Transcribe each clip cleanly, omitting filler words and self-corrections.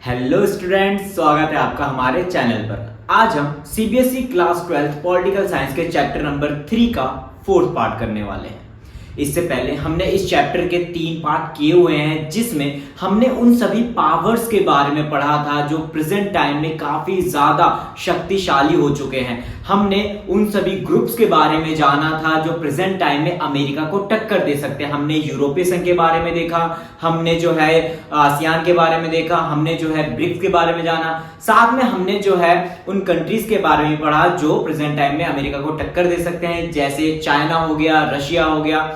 Hello students, स्वागत है आपका हमारे चैनल पर। आज हम सीबीएसई क्लास 12 पॉलिटिकल साइंस के चैप्टर नंबर 3 का 4th पार्ट करने वाले हैं। इससे पहले हमने इस चैप्टर के 3 पार्ट किए हुए हैं, जिसमें हमने उन सभी पावर्स के बारे में पढ़ा था जो प्रेजेंट टाइम में काफी ज्यादा शक्तिशाली हो चुके हैं। हमने उन सभी ग्रुप्स के बारे में जाना था जो प्रेजेंट टाइम में अमेरिका को टक्कर दे सकते हैं। हमने यूरोपीय संघ के बारे में देखा, हमने जो है आसियान के बारे में देखा, हमने जो है ब्रिक्स के बारे में जाना, साथ में हमने जो है उन कंट्रीज के बारे में पढ़ा जो प्रेजेंट टाइम में अमेरिका को टक्कर दे सकते हैं, जैसे चाइना हो गया, रशिया हो गया।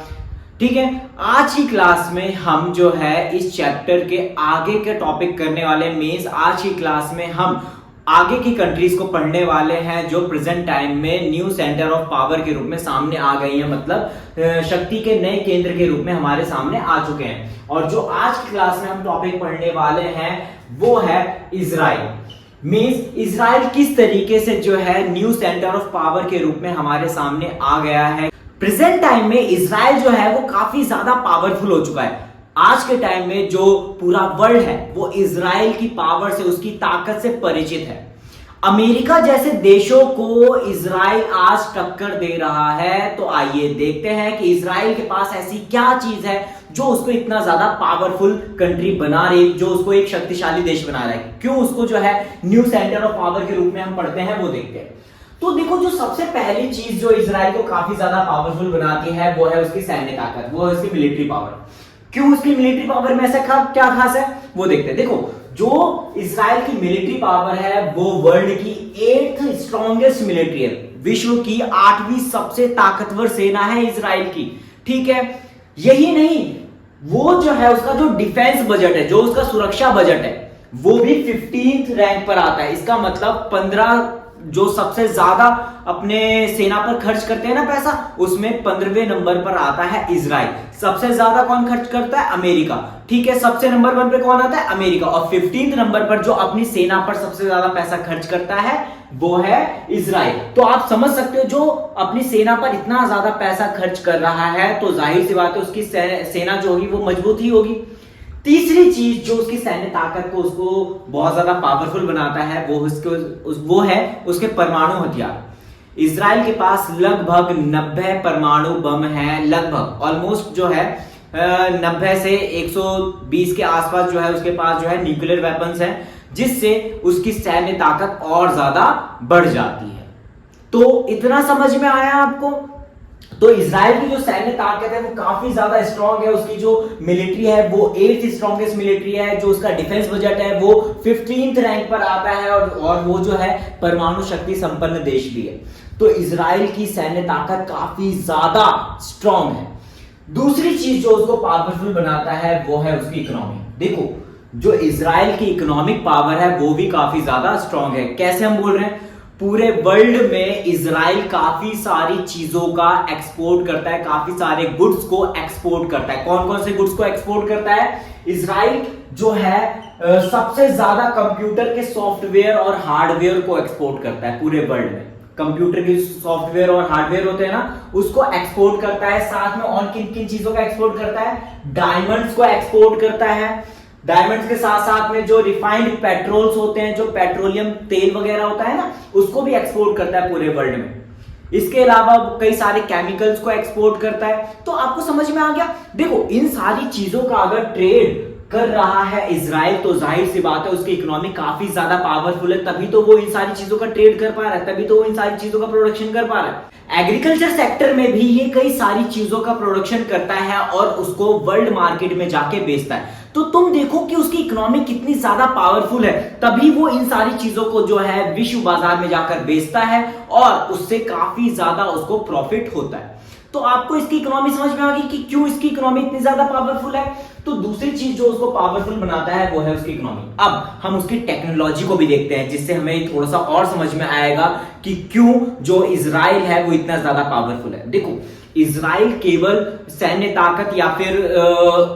ठीक है, आज की क्लास में हम जो है इस चैप्टर के आगे के टॉपिक करने वाले। मींस आज की क्लास में हम आगे की कंट्रीज को पढ़ने वाले हैं जो प्रेजेंट टाइम में न्यू सेंटर ऑफ पावर के रूप में सामने आ गई हैं, मतलब शक्ति के नए केंद्र के रूप में हमारे सामने आ चुके हैं। और जो आज की क्लास में हम टॉपिक पढ़ने वाले हैं वो है इजराइल। मींस इजराइल किस तरीके से जो है न्यू सेंटर ऑफ पावर के रूप में हमारे सामने आ गया है। प्रेजेंट टाइम में इजराइल जो है वो काफी ज्यादा पावरफुल हो चुका है। आज के टाइम में जो पूरा वर्ल्ड है वो इजराइल की पावर से, उसकी ताकत से परिचित है। अमेरिका जैसे देशों को इजराइल आज टक्कर दे रहा है। तो आइए देखते हैं कि इजराइल के पास ऐसी क्या चीज है जो उसको इतना ज्यादा पावरफुल कंट्री बना रही, जो उसको एक शक्तिशाली देश बना रहा है। क्यों उसको जो है न्यू सेंटर ऑफ पावर के रूप में हम पढ़ते हैं वो देखते हैं। तो देखो, जो सबसे पहली चीज जो इजराइल को काफी ज्यादा पावरफुल बनाती है वो है उसकी सैन्य ताकत, वो है उसकी मिलिट्री पावर। क्यों उसकी मिलिट्री पावर में ऐसा क्या खास है वो देखते हैं। देखो, जो इजराइल की मिलिट्री पावर है वो वर्ल्ड की 8th स्ट्रॉन्गेस्ट मिलिट्री है। विश्व की 8वीं सबसे ताकतवर सेना है इजराइल की। ठीक है, यही नहीं, वो जो है उसका जो डिफेंस बजट है, जो उसका सुरक्षा बजट है, वो भी 15th रैंक पर आता है। इसका मतलब 15 जो सबसे ज्यादा अपने सेना पर खर्च करते हैं ना पैसा, उसमें 15वें नंबर पर आता है इजराइल। सबसे ज्यादा कौन खर्च करता है? अमेरिका। ठीक है, सबसे नंबर 1 पे कौन आता है? अमेरिका। और 15th नंबर पर जो अपनी सेना पर सबसे ज्यादा पैसा खर्च करता है वो है इजराइल। तो आप समझ सकते हो, जो अपनी सेना पर इतना ज्यादा पैसा खर्च कर रहा है तो जाहिर सी बात है उसकी सेना जो होगी वो मजबूत ही होगी। तीसरी चीज जो उसकी सैन्य ताकत को उसको बहुत ज्यादा पावरफुल बनाता है वो है उसके परमाणु हथियार। इजराइल के पास लगभग 90 परमाणु बम है, लगभग ऑलमोस्ट जो है 90 से 120 के आसपास जो है उसके पास जो है न्यूक्लियर वेपन्स हैं, जिससे उसकी सैन्य ताकत और ज्यादा बढ़ जाती है। तो इतना समझ में आया आपको? तो इजराइल की जो सैन्य ताकत है वो काफी ज्यादा स्ट्रांग है। उसकी जो मिलिट्री है वो 8th स्ट्रॉन्गेस्ट मिलिट्री है। जो उसका डिफेंस बजट है वो 15th रैंक पर आता है और वो जो है परमाणु शक्ति संपन्न देश भी है। तो इजराइल की सैन्य ताकत काफी ज्यादा स्ट्रांग है। दूसरी चीज जो उसको पावरफुल बनाता है वो है उसकी इकोनॉमी। देखो, जो इजराइल की इकोनॉमिक पावर है वो भी काफी ज्यादा स्ट्रांग है। कैसे हम बोल रहे हैं? पूरे वर्ल्ड में इजराइल काफी सारी चीजों का एक्सपोर्ट करता है, काफी सारे गुड्स को एक्सपोर्ट करता है। कौन कौन से गुड्स को एक्सपोर्ट करता है? इजराइल जो है सबसे ज्यादा कंप्यूटर के सॉफ्टवेयर और हार्डवेयर को एक्सपोर्ट करता है पूरे वर्ल्ड में। कंप्यूटर के सॉफ्टवेयर और हार्डवेयर होते हैं ना, उसको एक्सपोर्ट करता है। साथ में और किन किन चीजों का एक्सपोर्ट करता है? डायमंड्स को एक्सपोर्ट करता है। डायमंड्स के साथ साथ में जो रिफाइंड पेट्रोल्स होते हैं, जो पेट्रोलियम तेल वगैरह होता है ना, उसको भी एक्सपोर्ट करता है पूरे वर्ल्ड में। इसके अलावा कई सारे केमिकल्स को एक्सपोर्ट करता है। तो आपको समझ में आ गया? देखो, इन सारी चीजों का अगर ट्रेड कर रहा है इजराइल तो जाहिर सी बात है उसकी इकोनॉमी काफी ज्यादा पावरफुल है, तभी तो वो इन सारी चीजों का ट्रेड कर पा रहा है, तभी तो वो इन सारी चीजों का प्रोडक्शन कर पा रहा है। एग्रीकल्चर सेक्टर में भी ये कई सारी चीजों का प्रोडक्शन करता है और उसको वर्ल्ड मार्केट में जाके बेचता है। तो तुम देखो कि उसकी इकोनॉमी कितनी ज्यादा पावरफुल है, तभी वो इन सारी चीजों को जो है विश्व बाजार में जाकर बेचता है और उससे काफी ज्यादा उसको प्रॉफिट होता है। तो आपको इसकी इकोनॉमी समझ में आ गई कि क्यों इसकी इकोनॉमी इतनी ज्यादा पावरफुल है। तो दूसरी चीज जो उसको पावरफुल बनाता है वो है उसकी इकोनॉमी। अब हम उसकी टेक्नोलॉजी को भी देखते हैं, जिससे हमें थोड़ा सा और समझ में आएगा कि क्यों जो इजराइल है वो इतना ज्यादा पावरफुल है। देखो, इजराइल केवल सैन्य ताकत या फिर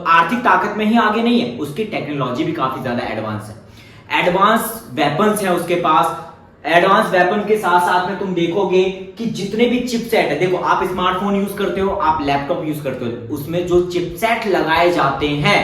आर्थिक ताकत में ही आगे नहीं है, उसकी टेक्नोलॉजी भी काफी ज्यादा एडवांस है। एडवांस वेपन्स हैं उसके पास। एडवांस वेपन के साथ साथ में तुम देखोगे कि जितने भी चिपसेट है, देखो आप स्मार्टफोन यूज करते हो, आप लैपटॉप यूज करते हो, उसमें जो चिपसेट लगाए जाते हैं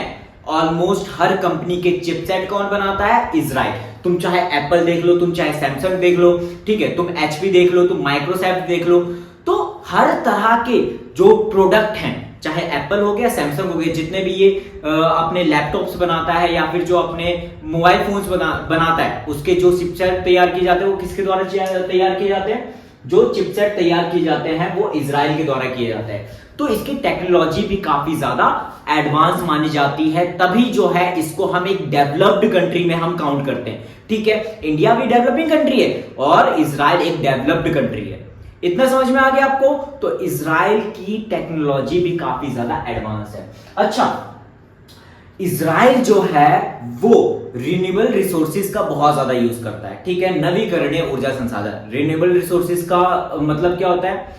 ऑलमोस्ट हर कंपनी के चिपसेट कौन बनाता है? इजराइल। तुम चाहे एप्पल देख लो, तुम चाहे सैमसंग देख लो, ठीक है, तुम एचपी देख लो, तुम माइक्रोसॉफ्ट देख लो, तो हर तरह के जो प्रोडक्ट हैं, चाहे एप्पल हो गया, सैमसंग हो गया, जितने भी ये अपने लैपटॉप्स बनाता है या फिर जो अपने मोबाइल फोन्स बनाता है, उसके जो चिपसेट तैयार किए जाते हैं वो किसके द्वारा तैयार किए जाते हैं? जो चिपसेट तैयार किए जाते हैं वो इजराइल के द्वारा किए जाते हैं। तो इसकी टेक्नोलॉजी भी काफी ज्यादा एडवांस मानी जाती है, तभी जो है इसको हम एक डेवलप्ड कंट्री में हम काउंट करते हैं। ठीक है, इंडिया भी डेवलपिंग कंट्री है और इजराइल एक डेवलप्ड कंट्री है। इतना समझ में आ गया आपको? तो इजराइल की टेक्नोलॉजी भी काफी ज्यादा एडवांस है। अच्छा, इजराइल जो है वो रिन्यूएबल रिसोर्सेज का बहुत ज्यादा यूज करता है। ठीक है, नवीकरणीय ऊर्जा संसाधन। रिन्यूएबल रिसोर्सेज का मतलब क्या होता है?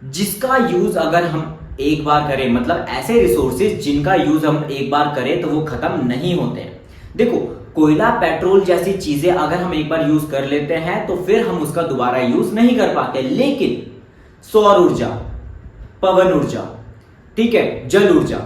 जिसका यूज अगर हम एक बार करें, मतलब ऐसे रिसोर्सेज जिनका यूज हम एक बार करें तो वो खत्म नहीं होते हैं। देखो, कोयला, पेट्रोल जैसी चीजें अगर हम एक बार यूज कर लेते हैं तो फिर हम उसका दोबारा यूज नहीं कर पाते, लेकिन सौर ऊर्जा, पवन ऊर्जा, ठीक है, जल ऊर्जा,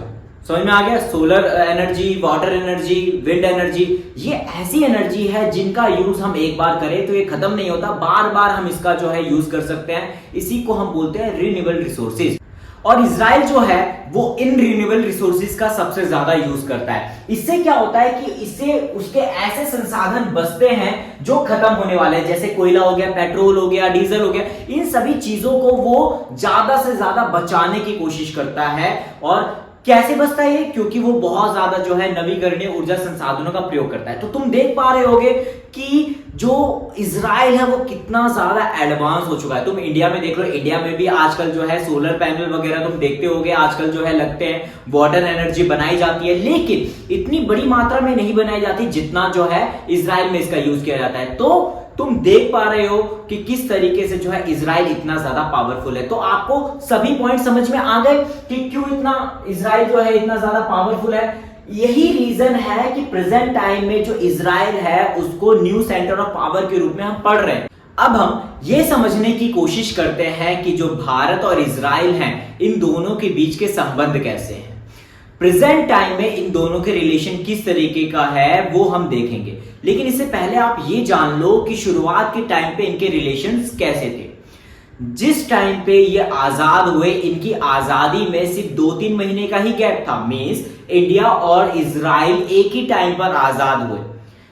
समझ में आ गया? Solar energy, water energy, wind energy, ये ऐसी एनर्जी है जिनका यूज हम एक बार करें तो ये खत्म नहीं होता, बार बार हम इसका जो है यूज कर सकते हैं। इसी को हम बोलते हैं रिन्यूएबल रिसोर्सेज। और इजराइल जो है वो इन रिन्यूएबल रिसोर्सेज का सबसे ज्यादा यूज करता है। इससे क्या होता है कि इससे उसके ऐसे संसाधन बचते हैं जो खत्म होने वाले हैं, जैसे कोयला हो गया, पेट्रोल हो गया, डीजल हो गया, इन सभी चीजों को वो ज्यादा से ज्यादा बचाने की कोशिश करता है। और कैसे बचता है ये? क्योंकि वो बहुत ज्यादा जो है नवीकरणीय ऊर्जा संसाधनों का प्रयोग करता है। तो तुम देख पा रहे होगे कि जो इजराइल है वो कितना ज्यादा एडवांस हो चुका है। तुम इंडिया में देख लो, इंडिया में भी आजकल जो है सोलर पैनल वगैरह तुम देखते होगे, आजकल जो है लगते हैं, वाटर एनर्जी बनाई जाती है, लेकिन इतनी बड़ी मात्रा में नहीं बनाई जाती जितना जो है इजराइल में इसका यूज किया जाता है। तो तुम देख पा रहे हो कि किस तरीके से जो है इजराइल इतना ज्यादा पावरफुल है। तो आपको सभी पॉइंट समझ में आ गए कि क्यों इतना इजराइल जो है इतना ज्यादा पावरफुल है। यही रीजन है कि प्रेजेंट टाइम में जो इजराइल है उसको न्यू सेंटर ऑफ पावर के रूप में हम पढ़ रहे हैं। अब हम ये समझने की कोशिश करते हैं कि जो भारत और इजराइल हैं, इन दोनों के बीच के संबंध कैसे हैं। प्रेजेंट टाइम में इन दोनों के रिलेशन किस तरीके का है वो हम देखेंगे, लेकिन इससे पहले आप ये जान लो कि शुरुआत के टाइम पे इनके रिलेशंस कैसे थे। जिस टाइम पे ये आजाद हुए, इनकी आजादी में सिर्फ 2-3 महीने का ही गैप था। मींस इंडिया और इजराइल एक ही टाइम पर आजाद हुए,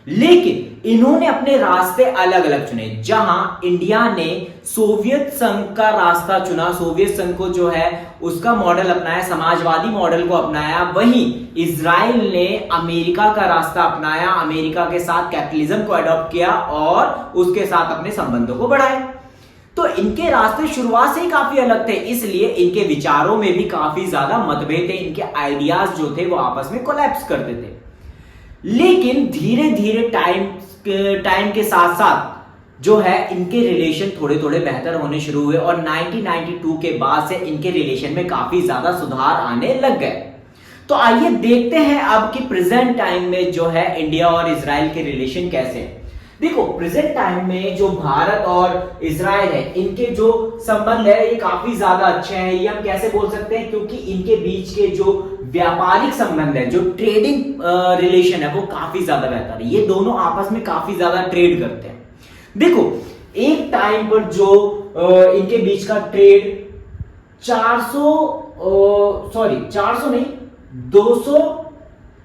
लेकिन इन्होंने अपने रास्ते अलग अलग चुने। जहां इंडिया ने सोवियत संघ का रास्ता चुना, सोवियत संघ को जो है उसका मॉडल अपनाया, समाजवादी मॉडल को अपनाया, वहीं इजराइल ने अमेरिका का रास्ता अपनाया, अमेरिका के साथ कैपिटलिज्म को अडॉप्ट किया और उसके साथ अपने संबंधों को बढ़ाया। तो इनके रास्ते शुरुआत से ही काफी अलग थे, इसलिए इनके विचारों में भी काफी ज्यादा मतभेद थे, इनके आइडियाज जो थे वो आपस में कोलैप्स करते थे। लेकिन धीरे धीरे टाइम के साथ साथ जो है इनके रिलेशन थोड़े थोड़े बेहतर होने शुरू हुए और 1992 के बाद से इनके रिलेशन में काफी ज्यादा सुधार आने लग गए। तो आइए देखते हैं अब कि प्रेजेंट टाइम में जो है इंडिया और इजराइल के रिलेशन कैसे हैं। देखो, प्रेजेंट टाइम में जो भारत और इजराइल है, इनके जो संबंध है ये काफी ज्यादा अच्छे हैं। ये हम कैसे बोल सकते हैं? क्योंकि इनके बीच के जो व्यापारिक संबंध है, जो ट्रेडिंग रिलेशन है, वो काफी ज्यादा बेहतर है। ये दोनों आपस में काफी ज्यादा ट्रेड करते हैं। देखो, एक टाइम पर जो इनके बीच का ट्रेड 400 नहीं, 200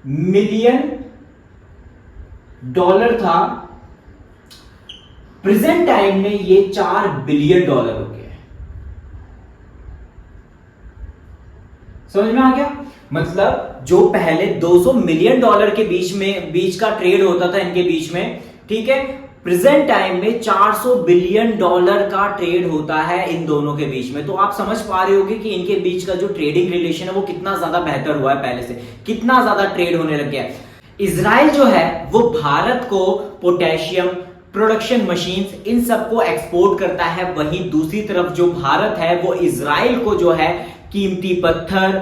मिलियन डॉलर था। प्रेजेंट टाइम में ये 4 बिलियन डॉलर हो गया है। समझ में आ गया? मतलब जो पहले 200 मिलियन डॉलर के बीच का ट्रेड होता था इनके बीच में, ठीक है, प्रेजेंट टाइम में 400 बिलियन डॉलर का ट्रेड होता है इन दोनों के बीच में। तो आप समझ पा रहे होगे कि इनके बीच का जो ट्रेडिंग रिलेशन है वो कितना ज्यादा बेहतर हुआ है, पहले से कितना ज्यादा ट्रेड होने लग गया है। इजराइल जो है वो भारत को पोटेशियम, प्रोडक्शन मशीन्स, इन सबको एक्सपोर्ट करता है। वहीं दूसरी तरफ जो भारत है वो इजराइल को जो है कीमती पत्थर,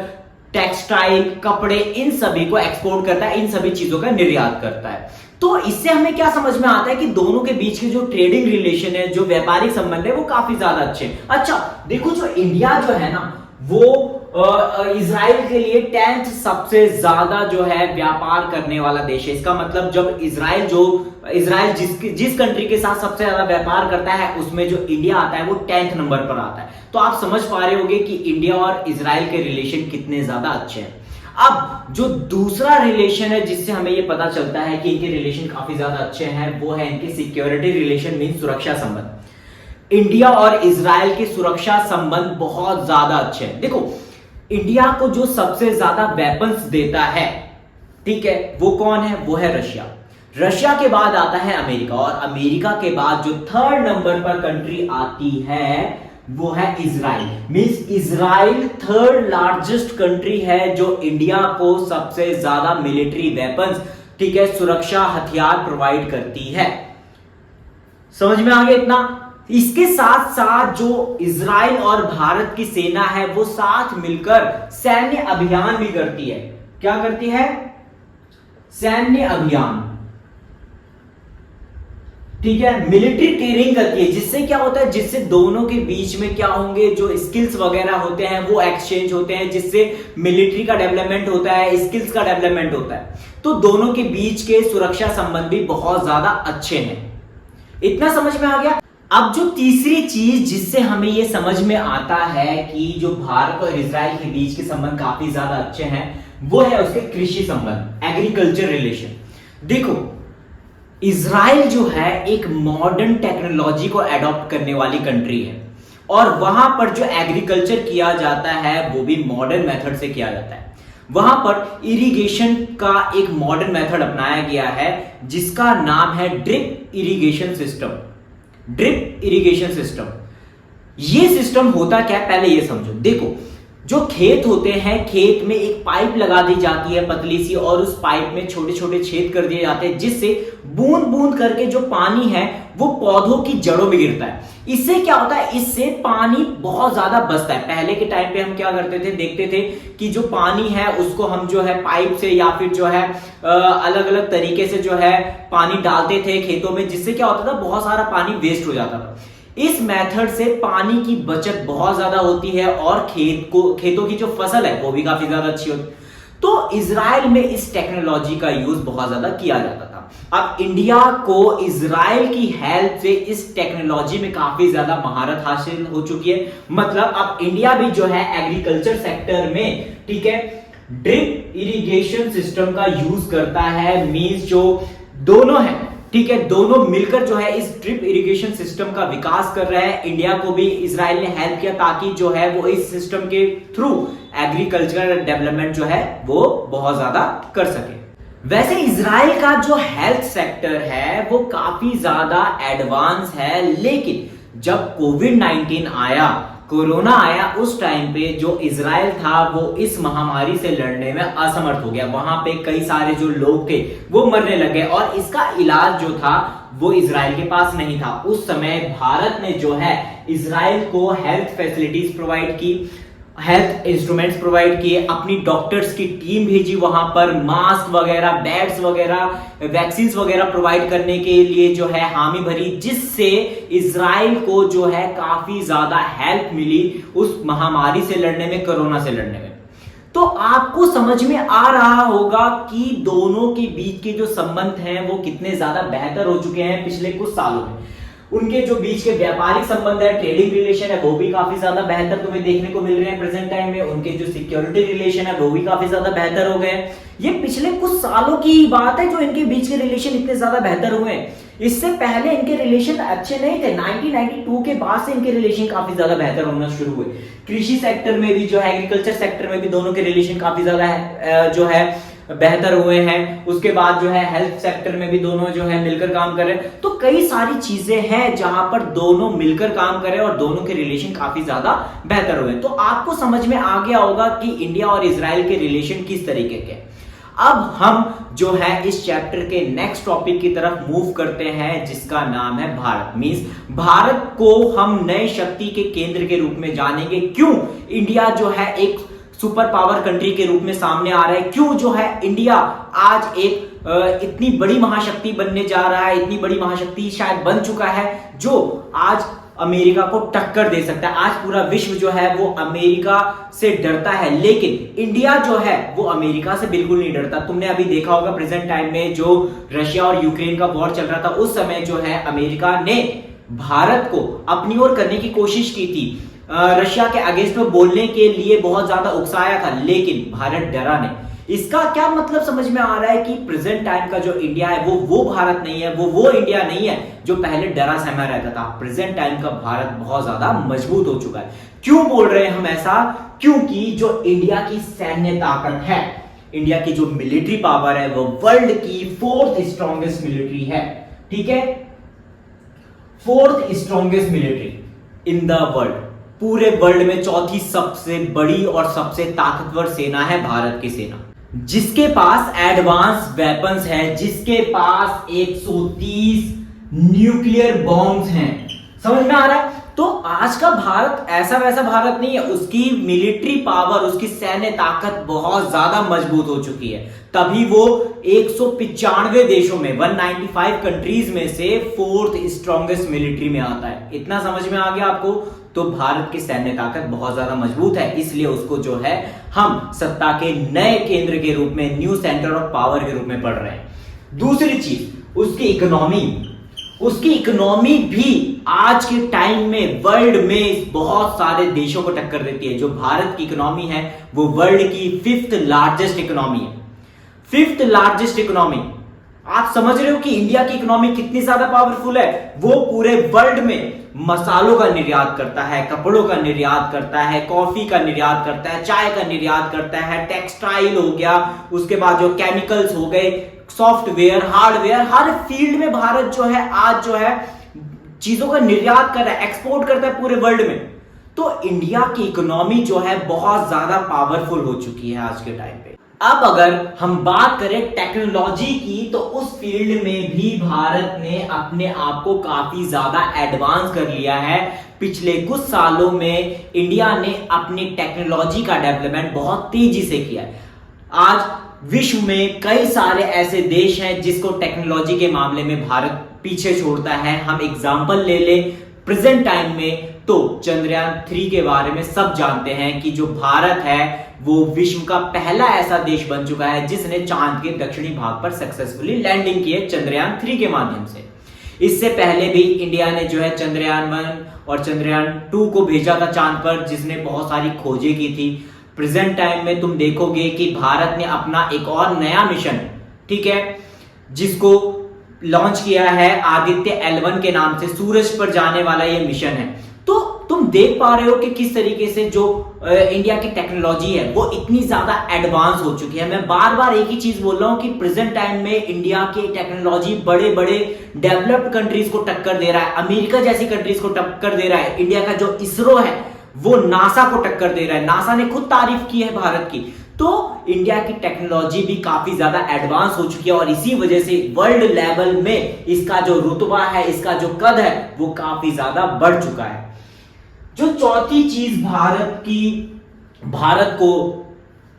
टेक्सटाइल, कपड़े, इन सभी को एक्सपोर्ट करता है, इन सभी चीजों का निर्यात करता है। तो इससे हमें क्या समझ में आता है कि दोनों के बीच के जो ट्रेडिंग रिलेशन है, जो व्यापारिक संबंध है, वो काफी ज्यादा अच्छे हैं। अच्छा देखो, जो इंडिया जो है ना वो इजराइल के लिए 10th सबसे ज्यादा जो है व्यापार करने वाला देश है। इसका मतलब जब इजराइल जिस कंट्री के साथ सबसे ज्यादा व्यापार करता है उसमें जो इंडिया आता है वो 10th नंबर पर आता है। तो आप समझ पा रहे होंगे कि इंडिया और इजराइल के रिलेशन कितने ज्यादा अच्छे हैं। अब जो दूसरा रिलेशन है जिससे हमें ये पता चलता है कि इनके रिलेशन काफी ज्यादा अच्छे हैं, वो है इनके सिक्योरिटी रिलेशन मीन सुरक्षा संबंध। इंडिया और इजराइल के सुरक्षा संबंध बहुत ज्यादा अच्छे हैं। देखो, इंडिया को जो सबसे ज्यादा वेपन्स देता है, ठीक है, वो कौन है? वो है रशिया। रशिया के बाद आता है अमेरिका, और अमेरिका के बाद जो 3rd नंबर पर कंट्री आती है वो है Israel. Means Israel 3rd largest country है जो इंडिया को सबसे ज्यादा मिलिट्री वेपन्स, ठीक है, सुरक्षा हथियार प्रोवाइड करती है। समझ में आ गया इतना? इसके साथ साथ जो इजराइल और भारत की सेना है वो साथ मिलकर सैन्य अभियान भी करती है। क्या करती है? सैन्य अभियान, ठीक है, मिलिट्री ट्रेनिंग करती है। जिससे क्या होता है? जिससे दोनों के बीच में क्या होंगे, जो स्किल्स वगैरह होते हैं वो एक्सचेंज होते हैं, जिससे मिलिट्री का डेवलपमेंट होता है, स्किल्स का डेवलपमेंट होता है। तो दोनों के बीच के सुरक्षा संबंध भी बहुत ज्यादा अच्छे हैं। इतना समझ में आ गया? अब जो तीसरी चीज जिससे हमें यह समझ में आता है कि जो भारत और इजराइल के बीच के संबंध काफी ज्यादा अच्छे हैं, वो है उसके कृषि संबंध, एग्रीकल्चर रिलेशन। देखो, इजराइल जो है एक मॉडर्न टेक्नोलॉजी को एडॉप्ट करने वाली कंट्री है, और वहां पर जो एग्रीकल्चर किया जाता है वो भी मॉडर्न मेथड से किया जाता है। वहां पर इरिगेशन का एक मॉडर्न मेथड अपनाया गया है जिसका नाम है drip irrigation system. Drip irrigation system, ये सिस्टम होता क्या है पहले ये समझो। देखो, जो खेत होते हैं, खेत में एक पाइप लगा दी जाती है पतली सी, और उस पाइप में छोटे छोटे छेद कर दिए जाते हैं, जिससे बूंद बूंद करके जो पानी है वो पौधों की जड़ों में गिरता है। इससे क्या होता है? इससे पानी बहुत ज्यादा बचता है। पहले के टाइम पे हम क्या करते थे, देखते थे कि जो पानी है उसको हम जो है पाइप से या फिर जो है अलग अलग तरीके से जो है पानी डालते थे खेतों में, जिससे क्या होता था? बहुत सारा पानी वेस्ट हो जाता था। इस मेथड से पानी की बचत बहुत ज्यादा होती है और खेतों की जो फसल है वो भी काफी ज्यादा अच्छी होती है। तो इजराइल में इस टेक्नोलॉजी का यूज बहुत ज्यादा किया जाता था। अब इंडिया को इजराइल की हेल्प से इस टेक्नोलॉजी में काफी ज्यादा महारत हासिल हो चुकी है। मतलब अब इंडिया भी जो है एग्रीकल्चर सेक्टर में, ठीक है, ड्रिप इरिगेशन सिस्टम का यूज करता है। मींस जो दोनों है, ठीक है, दोनों मिलकर जो है इस ड्रिप इरिगेशन सिस्टम का विकास कर रहे हैं। इंडिया को भी इजराइल ने हेल्प किया ताकि जो है वो इस सिस्टम के थ्रू एग्रीकल्चरल डेवलपमेंट जो है वो बहुत ज्यादा कर सके। वैसे इजराइल का जो हेल्थ सेक्टर है वो काफी ज्यादा एडवांस है, लेकिन जब कोविड-19 आया, कोरोना आया, उस टाइम पे जो इजराइल था वो इस महामारी से लड़ने में असमर्थ हो गया। वहां पे कई सारे जो लोग थे वो मरने लगे, और इसका इलाज जो था वो इजराइल के पास नहीं था। उस समय भारत ने जो है इजराइल को हेल्थ फैसिलिटीज प्रोवाइड की, हेल्थ इंस्ट्रूमेंट्स प्रोवाइड किए, अपनी डॉक्टर्स की टीम भेजी वहां पर, मास्क वगैरह, बेड्स वगैरह, वैक्सीन वगैरह प्रोवाइड करने के लिए जो है हामी भरी, जिससे इजराइल को जो है काफी ज्यादा हेल्प मिली उस महामारी से लड़ने में, कोरोना से लड़ने में। तो आपको समझ में आ रहा होगा कि दोनों के बीच के जो संबंध हैं वो कितने ज्यादा बेहतर हो चुके हैं पिछले कुछ सालों में। उनके जो बीच के व्यापारिक संबंध है, ट्रेडिंग रिलेशन है, वो भी काफी ज्यादा बेहतर तुम्हें देखने को मिल रहे हैं प्रेजेंट टाइम में। उनके जो सिक्योरिटी रिलेशन है वो भी काफी ज्यादा बेहतर हो गए। ये पिछले कुछ सालों की बात है जो इनके बीच के रिलेशन इतने ज्यादा बेहतर हुए हैं। इससे पहले इनके रिलेशन अच्छे नहीं थे। 1992 के बाद से इनके रिलेशन काफी ज्यादा बेहतर होना शुरू हुए। कृषि सेक्टर में भी जो है, एग्रीकल्चर सेक्टर में भी दोनों के रिलेशन काफी ज्यादा जो है बेहतर हुए हैं। उसके बाद जो है हेल्थ सेक्टर में भी दोनों जो है मिलकर काम कर रहे हैं। तो कई सारी चीजें हैं जहां पर दोनों मिलकर काम कर रहे हैं और दोनों के रिलेशन काफी ज्यादा बेहतर हुए। तो आपको समझ में आ गया होगा कि इंडिया और इजराइल के रिलेशन किस तरीके के। अब हम जो है इस चैप्टर के नेक्स्ट टॉपिक की तरफ मूव करते हैं जिसका नाम है भारत। मींस भारत को हम नए शक्ति के केंद्र के रूप में जानेंगे। क्यों इंडिया जो है एक सुपर पावर कंट्री के रूप में सामने आ रहा है, क्यों जो है इंडिया आज एक इतनी बड़ी महाशक्ति बनने जा रहा है, इतनी बड़ी महाशक्ति शायद बन चुका है जो आज अमेरिका को टक्कर दे सकता है। आज पूरा विश्व जो है वो अमेरिका से डरता है, लेकिन इंडिया जो है वो अमेरिका से बिल्कुल नहीं डरता। तुमने अभी देखा होगा प्रेजेंट टाइम में जो रशिया और यूक्रेन का वॉर चल रहा था, उस समय जो है अमेरिका ने भारत को अपनी ओर करने की कोशिश की थी, रशिया के अगेंस्ट में बोलने के लिए बहुत ज्यादा उकसाया था, लेकिन भारत डरा नहीं। इसका क्या मतलब समझ में आ रहा है कि प्रेजेंट टाइम का जो इंडिया है वो भारत नहीं है, वो इंडिया नहीं है जो पहले डरा सहमा रहता था। प्रेजेंट टाइम का भारत बहुत ज्यादा मजबूत हो चुका है। क्यों बोल रहे हैं हम ऐसा? क्योंकि जो इंडिया की सैन्य ताकत है, इंडिया की जो मिलिट्री पावर है, वो वर्ल्ड की 4th स्ट्रॉन्गेस्ट मिलिट्री है। ठीक है, 4th strongest military in the world. पूरे वर्ल्ड में 4थी सबसे बड़ी और सबसे ताकतवर सेना है भारत की सेना, जिसके पास एडवांस वेपन्स है, जिसके पास 130 न्यूक्लियर बॉम्ब्स हैं। समझ में आ रहा है? तो आज का भारत ऐसा वैसा भारत नहीं है, उसकी मिलिट्री पावर, उसकी सैन्य ताकत बहुत ज्यादा मजबूत हो चुकी है, तभी वो 195 देशों में 195 कंट्रीज में से 4th स्ट्रॉन्गेस्ट मिलिट्री में आता है। इतना समझ में आ गया आपको? तो भारत की सैन्य ताकत बहुत ज्यादा मजबूत है, इसलिए उसको जो है हम सत्ता के नए केंद्र के रूप में, न्यू सेंटर ऑफ पावर के रूप में पढ़ रहे हैं। दूसरी चीज, उसकी इकोनॉमी भी आज के टाइम में वर्ल्ड में बहुत सारे देशों को टक्कर देती है। जो भारत की इकोनॉमी है वो वर्ल्ड की 5th लार्जेस्ट इकोनॉमी है। 5th largest economy. आप समझ रहे हो कि इंडिया की इकोनॉमी कितनी ज्यादा पावरफुल है? वो पूरे वर्ल्ड में मसालों का निर्यात करता है, कपड़ों का निर्यात करता है, कॉफी का निर्यात करता है, चाय का निर्यात करता है, टेक्सटाइल हो गया, उसके बाद जो केमिकल्स हो गए, सॉफ्टवेयर, हार्डवेयर, हर फील्ड में भारत जो है आज जो है चीजों का निर्यात कर रहा है, एक्सपोर्ट करता है पूरे वर्ल्ड में। तो इंडिया की इकोनॉमी जो है बहुत ज्यादा पावरफुल हो चुकी है आज के टाइम पे। अब अगर हम बात करें टेक्नोलॉजी की, तो उस फील्ड में भी भारत ने अपने आप को काफी ज्यादा एडवांस कर लिया है। पिछले कुछ सालों में इंडिया ने अपनी टेक्नोलॉजी का डेवलपमेंट बहुत तेजी से किया है। आज विश्व में कई सारे ऐसे देश हैं जिसको टेक्नोलॉजी के मामले में भारत पीछे छोड़ता है। हम एग्जांपल ले ले प्रेजेंट टाइम में, तो चंद्रयान 3 के बारे में सब जानते हैं कि जो भारत है वो विश्व का पहला ऐसा देश बन चुका है जिसने चांद के दक्षिणी भाग पर सक्सेसफुली लैंडिंग की है चंद्रयान 3 के माध्यम से। इससे पहले भी इंडिया ने जो है चंद्रयान 1 और चंद्रयान 2 को भेजा था चांद पर, जिसने बहुत सारी खोजें की थी। प्रेजेंट टाइम में तुम देखोगे कि भारत ने अपना एक और नया मिशन, ठीक है, जिसको लॉन्च किया है आदित्य L1 के नाम से, सूरज पर जाने वाला ये मिशन है। तो तुम देख पा रहे हो कि किस तरीके से जो इंडिया की टेक्नोलॉजी है वो इतनी ज्यादा एडवांस हो चुकी है। मैं बार बार एक ही चीज बोल रहा हूं कि प्रेजेंट टाइम में इंडिया की टेक्नोलॉजी बड़े बड़े डेवलप्ड कंट्रीज को टक्कर दे रहा है, अमेरिका जैसी कंट्रीज को टक्कर दे रहा है। इंडिया का जो इसरो है वो नासा को टक्कर दे रहा है, नासा ने खुद तारीफ की है भारत की। तो इंडिया की टेक्नोलॉजी भी काफी ज्यादा एडवांस हो चुकी है और इसी वजह से वर्ल्ड लेवल में इसका जो रुतबा है, इसका जो कद है वो काफी ज्यादा बढ़ चुका है। जो चौथी चीज भारत को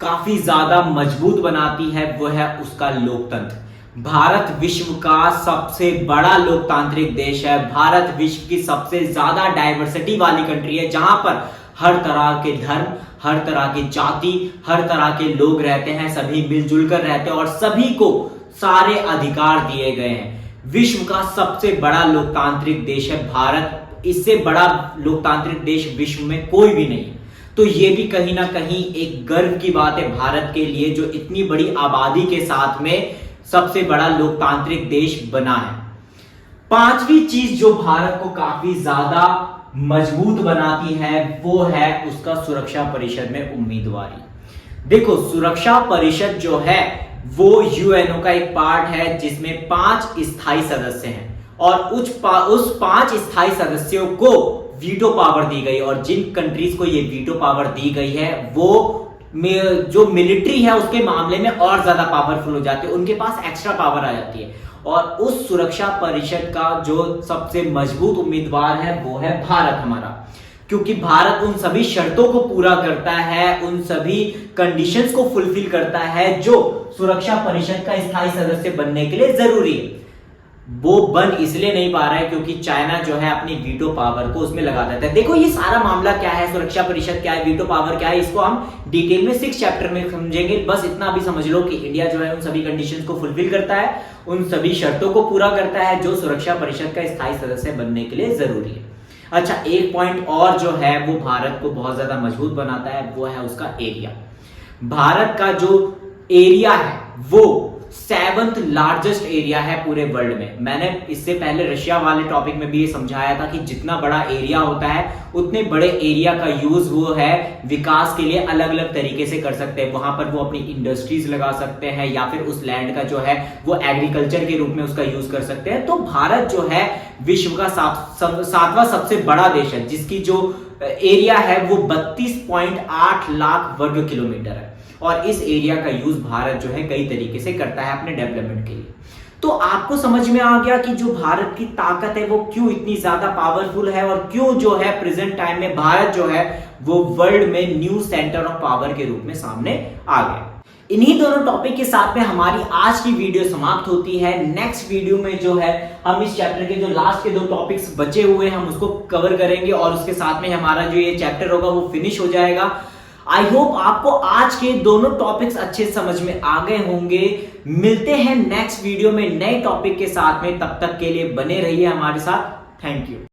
काफी ज्यादा मजबूत बनाती है वो है उसका लोकतंत्र। भारत विश्व का सबसे बड़ा लोकतांत्रिक देश है। भारत विश्व की सबसे ज्यादा डाइवर्सिटी वाली कंट्री है, जहां पर हर तरह के धर्म, हर तरह की जाति, हर तरह के लोग रहते हैं, सभी मिलजुल कर रहते हैं और सभी को सारे अधिकार दिए गए हैं। विश्व का सबसे बड़ा लोकतांत्रिक देश है भारत। इससे बड़ा लोकतांत्रिक देश विश्व में कोई भी नहीं है। तो ये भी कहीं ना कहीं एक गर्व की बात है भारत के लिए, जो इतनी बड़ी आबादी के साथ में सबसे बड़ा लोकतांत्रिक देश बना है। पांचवी चीज जो भारत को काफी ज्यादा मजबूत बनाती है वो है उसका सुरक्षा परिषद में उम्मीदवारी। देखो, सुरक्षा परिषद जो है वो यूएनओ का एक पार्ट है जिसमें 5 स्थायी सदस्य हैं और उस 5 स्थायी सदस्यों को वीटो पावर दी गई। और जिन कंट्रीज को ये वीटो पावर दी गई है वो जो मिलिट्री है उसके मामले में और ज्यादा पावरफुल हो जाती है, उनके पास एक्स्ट्रा पावर आ जाती है। और उस सुरक्षा परिषद का जो सबसे मजबूत उम्मीदवार है वो है भारत हमारा, क्योंकि भारत उन सभी शर्तों को पूरा करता है, उन सभी कंडीशंस को फुलफिल करता है जो सुरक्षा परिषद का स्थायी सदस्य बनने के लिए जरूरी है। वो बन इसलिए नहीं पा रहा है क्योंकि चाइना जो है अपनी वीटो पावर को उसमें लगा देता है। देखो ये सारा मामला क्या है, सुरक्षा परिषद क्या है, वीटो पावर क्या है, इसको हम डिटेल में 6 चैप्टर में समझेंगे। बस इतना भी समझ लो कि इंडिया जो है उन सभी कंडीशंस को फुलफिल करता है, उन सभी शर्तों को पूरा करता है जो सुरक्षा परिषद का स्थायी सदस्य बनने के लिए जरूरी है। अच्छा, एक पॉइंट और जो है वो भारत को बहुत ज्यादा मजबूत बनाता है, वो है उसका एरिया। भारत का जो एरिया है वो 7th लार्जेस्ट एरिया है पूरे वर्ल्ड में। मैंने इससे पहले रशिया वाले टॉपिक में भी ये समझाया था कि जितना बड़ा एरिया होता है उतने बड़े एरिया का यूज वो है विकास के लिए अलग अलग तरीके से कर सकते हैं। वहां पर वो अपनी इंडस्ट्रीज लगा सकते हैं या फिर उस लैंड का जो है वो एग्रीकल्चर के रूप में उसका यूज कर सकते हैं। तो भारत जो है विश्व का 7वां सबसे बड़ा देश है, जिसकी जो एरिया है वो 32.8 लाख वर्ग किलोमीटर है और इस एरिया का यूज भारत जो है कई तरीके से करता है अपने डेवलपमेंट के लिए। तो आपको समझ में आ गया कि जो भारत की ताकत है वो क्यों इतनी ज्यादा पावरफुल है और क्यों जो है प्रेजेंट टाइम में भारत जो है वो वर्ल्ड में न्यू सेंटर ऑफ पावर के रूप में सामने आ गया। इन्हीं दोनों टॉपिक के साथ में हमारी आज की वीडियो समाप्त होती है। नेक्स्ट वीडियो में जो है हम इस चैप्टर के जो लास्ट के 2 टॉपिक्स बचे हुए हैं हम उसको कवर करेंगे और उसके साथ में हमारा जो ये चैप्टर होगा वो फिनिश हो जाएगा। आई होप आपको आज के दोनों टॉपिक्स अच्छे समझ में आ गए होंगे। मिलते हैं नेक्स्ट वीडियो में नए टॉपिक के साथ में, तब तक के लिए बने रहिए हमारे साथ। Thank you.